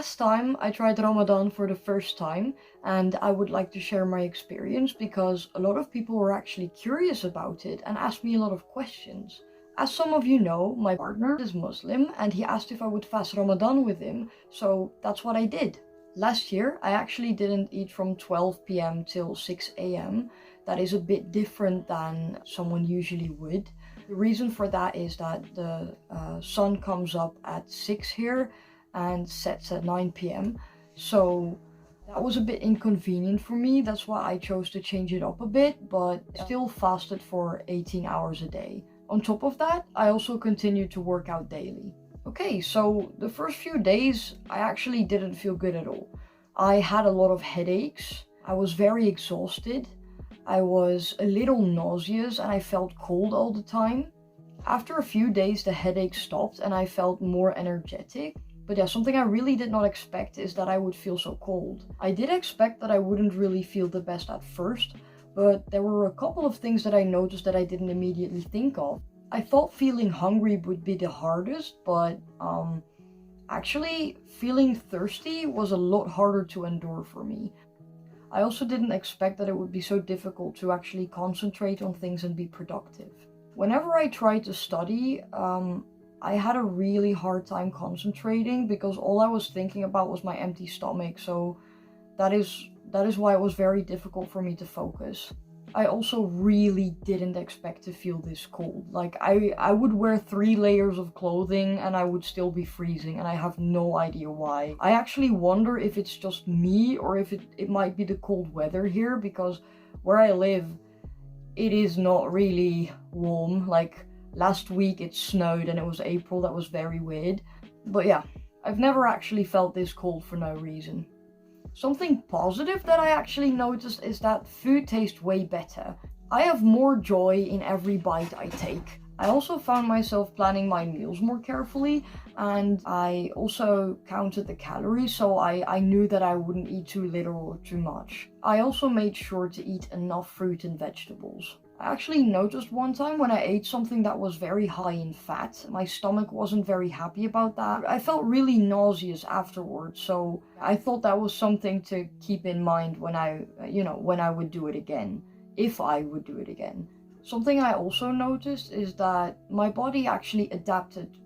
Last time I tried Ramadan for the first time, and I would like to share my experience because a lot of people were actually curious about it and asked me a lot of questions. As some of you know, my partner is Muslim and he asked if I would fast Ramadan with him, so that's what I did. Last year, I actually didn't eat from 12 p.m. till 6 a.m. That is a bit different than someone usually would. The reason for that is that the sun comes up at 6 here and sets at 9 p.m. So that was a bit inconvenient for me. That's why I chose to change it up a bit, but still fasted for 18 hours a day. On top of that, I also continued to work out daily. Okay, so the first few days, I actually didn't feel good at all. I had a lot of headaches. I was very exhausted. I was a little nauseous and I felt cold all the time. After a few days, the headache stopped and I felt more energetic. But yeah, something I really did not expect is that I would feel so cold. I did expect that I wouldn't really feel the best at first, but there were a couple of things that I noticed that I didn't immediately think of. I thought feeling hungry would be the hardest, but actually feeling thirsty was a lot harder to endure for me. I also didn't expect that it would be so difficult to actually concentrate on things and be productive. Whenever I tried to study, I had a really hard time concentrating because all I was thinking about was my empty stomach, so that is why it was very difficult for me to focus. I also really didn't expect to feel this cold. Like I would wear 3 layers of clothing and I would still be freezing, and I have no idea why. I actually wonder if it's just me or if it might be the cold weather here, because where I live, it is not really warm. Like last week it snowed and it was April. That was very weird. But yeah, I've never actually felt this cold for no reason. Something positive that I actually noticed is that food tastes way better. I have more joy in every bite I take. I also found myself planning my meals more carefully, and I also counted the calories, so I knew that I wouldn't eat too little or too much. I also made sure to eat enough fruit and vegetables. I actually noticed one time when I ate something that was very high in fat, my stomach wasn't very happy about that. I felt really nauseous afterwards, so I thought that was something to keep in mind when when I would do it again, if I would do it again. Something I also noticed is that my body actually adapted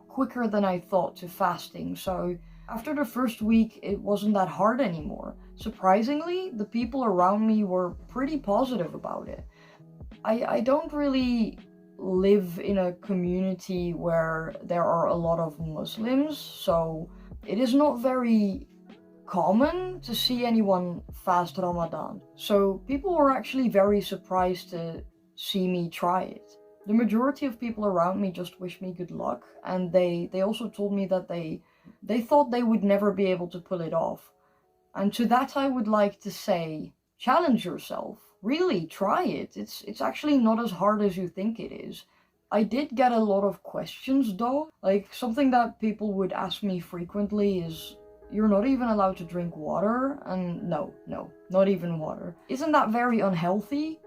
quicker than I thought to fasting, so after the first week, it wasn't that hard anymore. Surprisingly, the people around me were pretty positive about it. I don't really live in a community where there are a lot of Muslims, so it is not very common to see anyone fast Ramadan. So people were actually very surprised to see me try it. The majority of people around me just wished me good luck, and they also told me that they thought they would never be able to pull it off. And to that I would like to say, challenge yourself. Really, try it. It's actually not as hard as you think it is. I did get a lot of questions though. Like something that people would ask me frequently is, you're not even allowed to drink water? And no, not even water. Isn't that very unhealthy?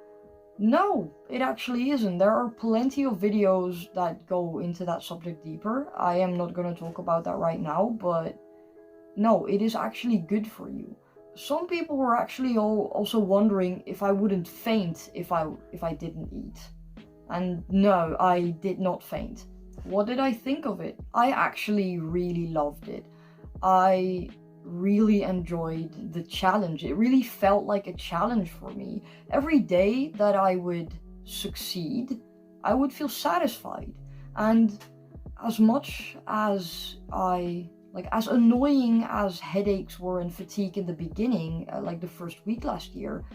No, it actually isn't. There are plenty of videos that go into that subject deeper. I am not going to talk about that right now, but no, it is actually good for you. Some people were actually also wondering if I wouldn't faint if I didn't eat. And no, I did not faint. What did I think of it? I actually really loved it. I really enjoyed the challenge. It really felt like a challenge for me. Every day that I would succeed, I would feel satisfied. And as much as as annoying as headaches were and fatigue in the beginning, like the first week last year,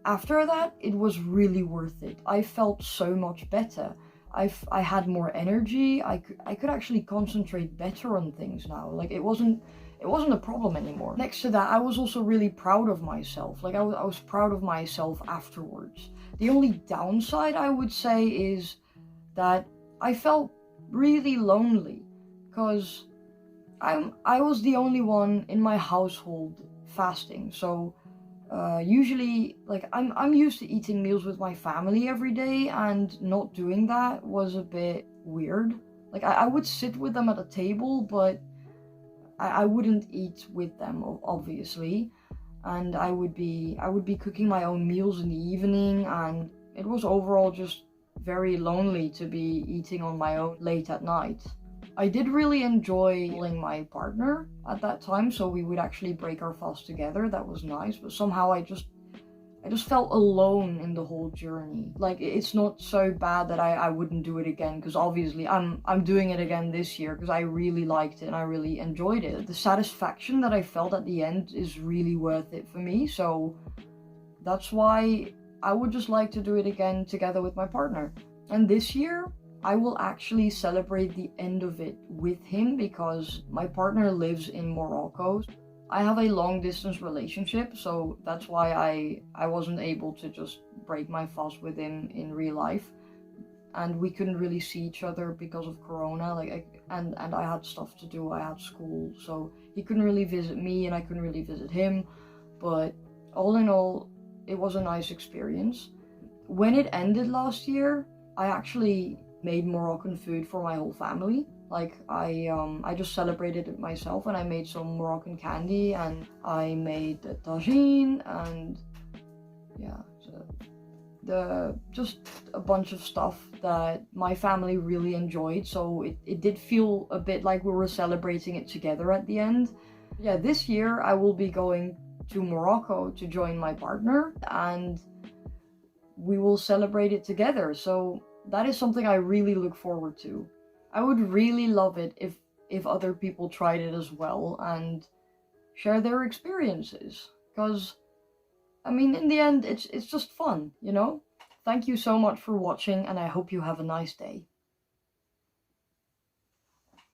after that, it was really worth it. I felt so much better. I had more energy. I could actually concentrate better on things now. Like it wasn't a problem anymore. Next to that, I was also really proud of myself. Like I was proud of myself afterwards. The only downside I would say is that I felt really lonely because I was the only one in my household fasting, so usually like I'm used to eating meals with my family every day, and not doing that was a bit weird. Like I would sit with them at a table, but I wouldn't eat with them, obviously, and I would be cooking my own meals in the evening, and it was overall just very lonely to be eating on my own late at night. I did really enjoy calling my partner at that time, so we would actually break our fast together. That was nice, but somehow I just felt alone in the whole journey. Like, it's not so bad that I wouldn't do it again, because obviously I'm doing it again this year because I really liked it and I really enjoyed it. The satisfaction that I felt at the end is really worth it for me, so that's why I would just like to do it again together with my partner. And this year, I will actually celebrate the end of it with him because my partner lives in Morocco. I have a long distance relationship, so that's why I wasn't able to just break my fast with him in real life. And we couldn't really see each other because of Corona. And I had stuff to do, I had school, so he couldn't really visit me and I couldn't really visit him. But all in all, it was a nice experience. When it ended last year, I actually made Moroccan food for my whole family. Like, I just celebrated it myself, and I made some Moroccan candy, and I made the tagine, and yeah, so just a bunch of stuff that my family really enjoyed. So it did feel a bit like we were celebrating it together at the end. Yeah, this year I will be going to Morocco to join my partner, and we will celebrate it together. So that is something I really look forward to. I would really love it if other people tried it as well and share their experiences, because I mean, in the end, it's just fun, you know? Thank you so much for watching, and I hope you have a nice day.